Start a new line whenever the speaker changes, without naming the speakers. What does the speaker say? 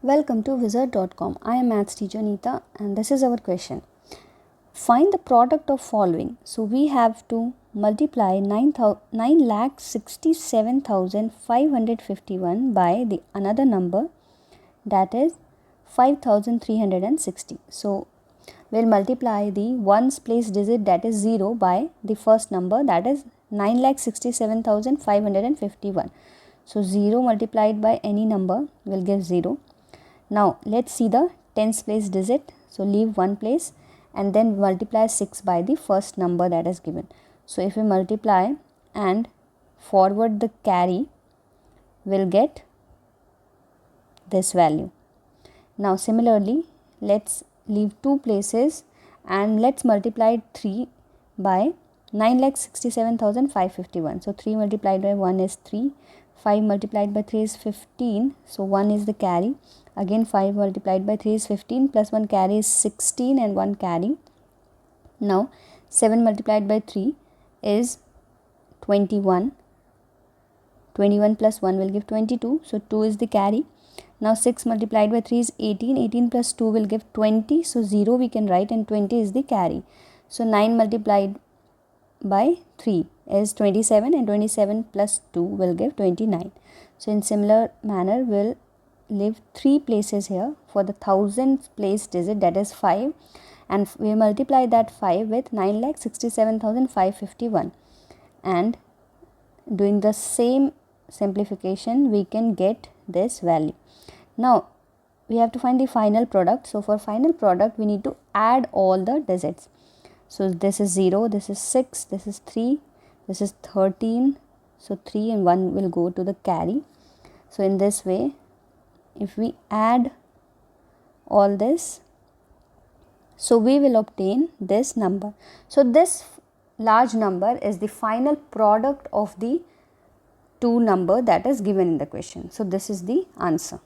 Welcome to Wizard.com. I am maths teacher Neeta and this is our question. Find the product of following. So we have to multiply 9,67,551 by the another number, that is 5,360. So we'll multiply the ones place digit, that is 0, by the first number, that is 9,67,551. So 0 multiplied by any number will give 0. Now let's see the tens place digit. So leave one place and then multiply 6 by the first number that is given. So if we multiply and forward the carry, we'll get this value. Now similarly, let's leave two places and let's multiply 3 by 9,67,551. So 3 multiplied by 1 is 3, 5 multiplied by 3 is 15, so 1 is the carry. Again 5 multiplied by 3 is 15, plus 1 carry is 16 and 1 carry. Now 7 multiplied by 3 is 21. 21 plus 1 will give 22, so 2 is the carry. Now 6 multiplied by 3 is 18, 18 plus 2 will give 20, so 0 we can write and 20 is the carry. So 9 multiplied by 3 is 27 and 27 plus 2 will give 29. So in similar manner we'll leave 3 places here for the thousandth place digit, that is 5, and we multiply that 5 with 9,67,551, and doing the same simplification we can get this value. Now we have to find the final product. So for final product we need to add all the digits. So this is 0, this is 6, this is 3, this is 13, so 3 and 1 will go to the carry. So in this way, if we add all this, so we will obtain this number. So this large number is the final product of the two number that is given in the question. So this is the answer.